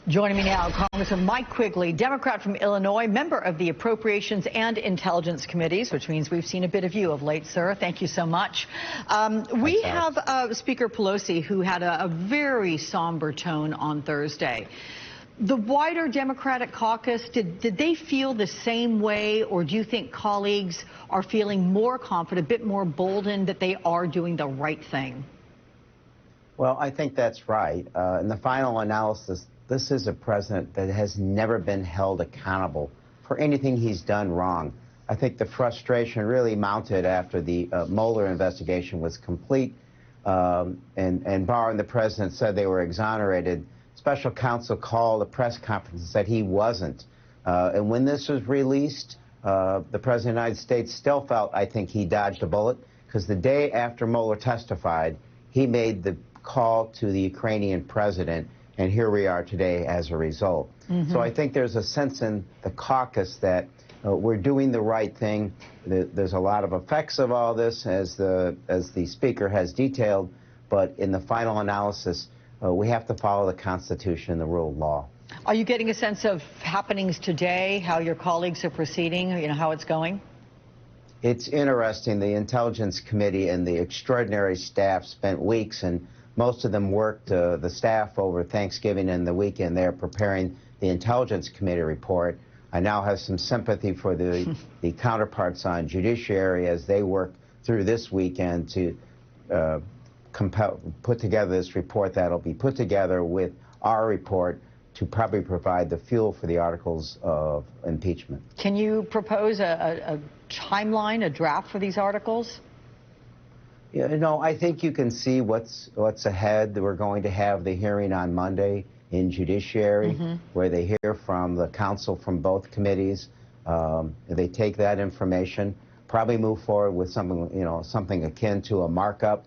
Joining me now, Congressman Mike Quigley, Democrat from Illinois, member of the Appropriations and Intelligence Committees, which means we've seen a bit of you of late, sir. Thank you so much. We have Speaker Pelosi, who had a very somber tone on Thursday. The wider Democratic caucus, did they feel the same way, or do you think colleagues are feeling more confident, a bit more boldened that they are doing the right thing? Well, I think that's right. In the final analysis, this is a president that has never been held accountable for anything he's done wrong. I think the frustration really mounted after the Mueller investigation was complete, and Barr and the president said they were exonerated. Special counsel called a press conference and said he wasn't. And when this was released, the president of the United States still felt, I think, he dodged a bullet, because the day after Mueller testified, he made the call to the Ukrainian president, and here we are today as a result. So I think there's a sense in the caucus that we're doing the right thing. There's a lot of effects of all this, as the speaker has detailed, but in the final analysis, we have to follow the Constitution and the rule of law. Are you getting a sense of happenings today, how your colleagues are proceeding, how it's going? It's interesting. The Intelligence Committee and the extraordinary staff spent weeks, and most of them worked, the staff, over Thanksgiving and the weekend. They're preparing the Intelligence Committee report. I now have some sympathy for the counterparts on judiciary as they work through this weekend to put together this report that'll be put together with our report to probably provide the fuel for the articles of impeachment. Can you propose a timeline, a draft for these articles? Yeah, I think you can see what's ahead. We're going to have the hearing on Monday in Judiciary, where they hear from the counsel from both committees. They take that information, probably move forward with something, something akin to a markup,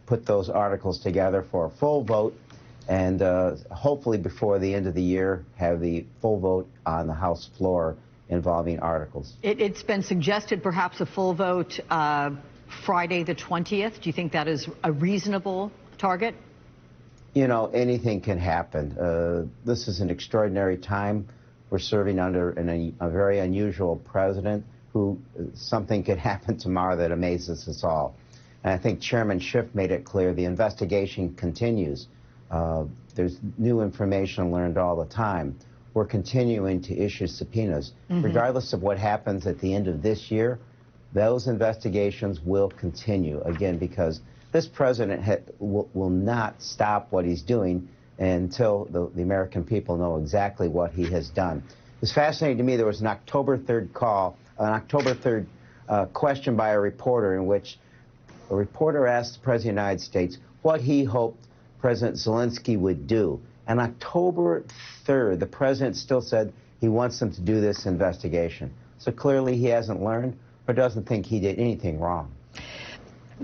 put those articles together for a full vote, and hopefully before the end of the year have the full vote on the House floor involving articles. It's been suggested perhaps a full vote Friday the 20th. Do you think that is a reasonable target? Anything can happen. This is an extraordinary time. We're serving under a very unusual president who something could happen tomorrow that amazes us all. And I think Chairman Schiff made it clear the investigation continues. There's new information learned all the time. We're continuing to issue subpoenas. Regardless of what happens at the end of this year, those investigations will continue, again, because this president will not stop what he's doing until the American people know exactly what he has done. It's fascinating to me. There was an October 3rd call, an October 3rd question by a reporter, in which a reporter asked the President of the United States what he hoped President Zelensky would do. And October 3rd, the president still said he wants them to do this investigation. So clearly he hasn't learned, or doesn't think he did anything wrong.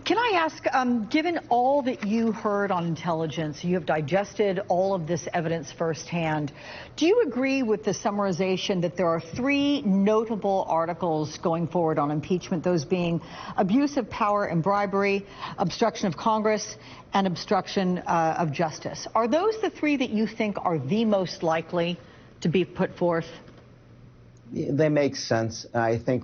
Can I ask, given all that you heard on intelligence, you have digested all of this evidence firsthand, do you agree with the summarization that there are three notable articles going forward on impeachment, those being abuse of power and bribery, obstruction of Congress, and obstruction of justice? Are those the three that you think are the most likely to be put forth? They make sense. I think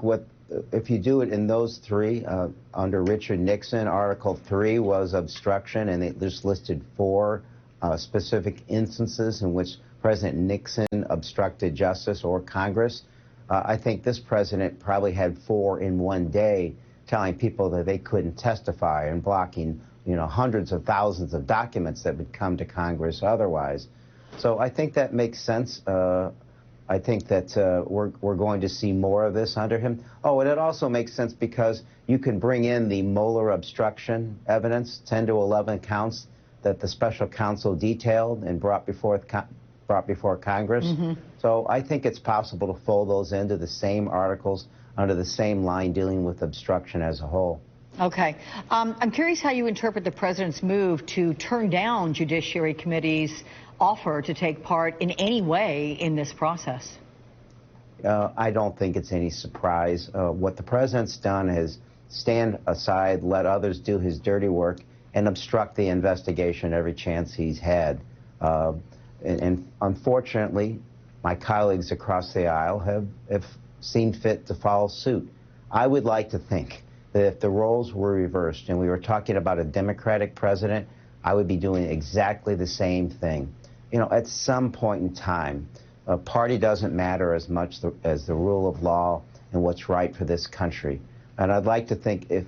if you do it in those three, under Richard Nixon, Article 3 was obstruction, and it just listed 4 specific instances in which President Nixon obstructed justice or Congress. I think this president probably had 4 in one day, telling people that they couldn't testify and blocking, hundreds of thousands of documents that would come to Congress otherwise. So I think that makes sense. I think that we're going to see more of this under him. Oh, and it also makes sense because you can bring in the Mueller obstruction evidence, 10 to 11 counts that the special counsel detailed and brought before Congress. So I think it's possible to fold those into the same articles under the same line dealing with obstruction as a whole. Okay. I'm curious how you interpret the president's move to turn down Judiciary Committee's offer to take part in any way in this process. I don't think it's any surprise. What the president's done is stand aside, let others do his dirty work, and obstruct the investigation every chance he's had. And unfortunately, my colleagues across the aisle have seen fit to follow suit. I would like to think that if the roles were reversed and we were talking about a Democratic president, I would be doing exactly the same thing. You know, at some point in time, a party doesn't matter as much as the rule of law and what's right for this country. And I'd like to think if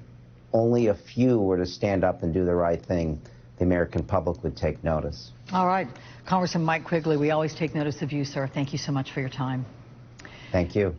only a few were to stand up and do the right thing, the American public would take notice. All right. Congressman Mike Quigley, we always take notice of you, sir. Thank you so much for your time. Thank you.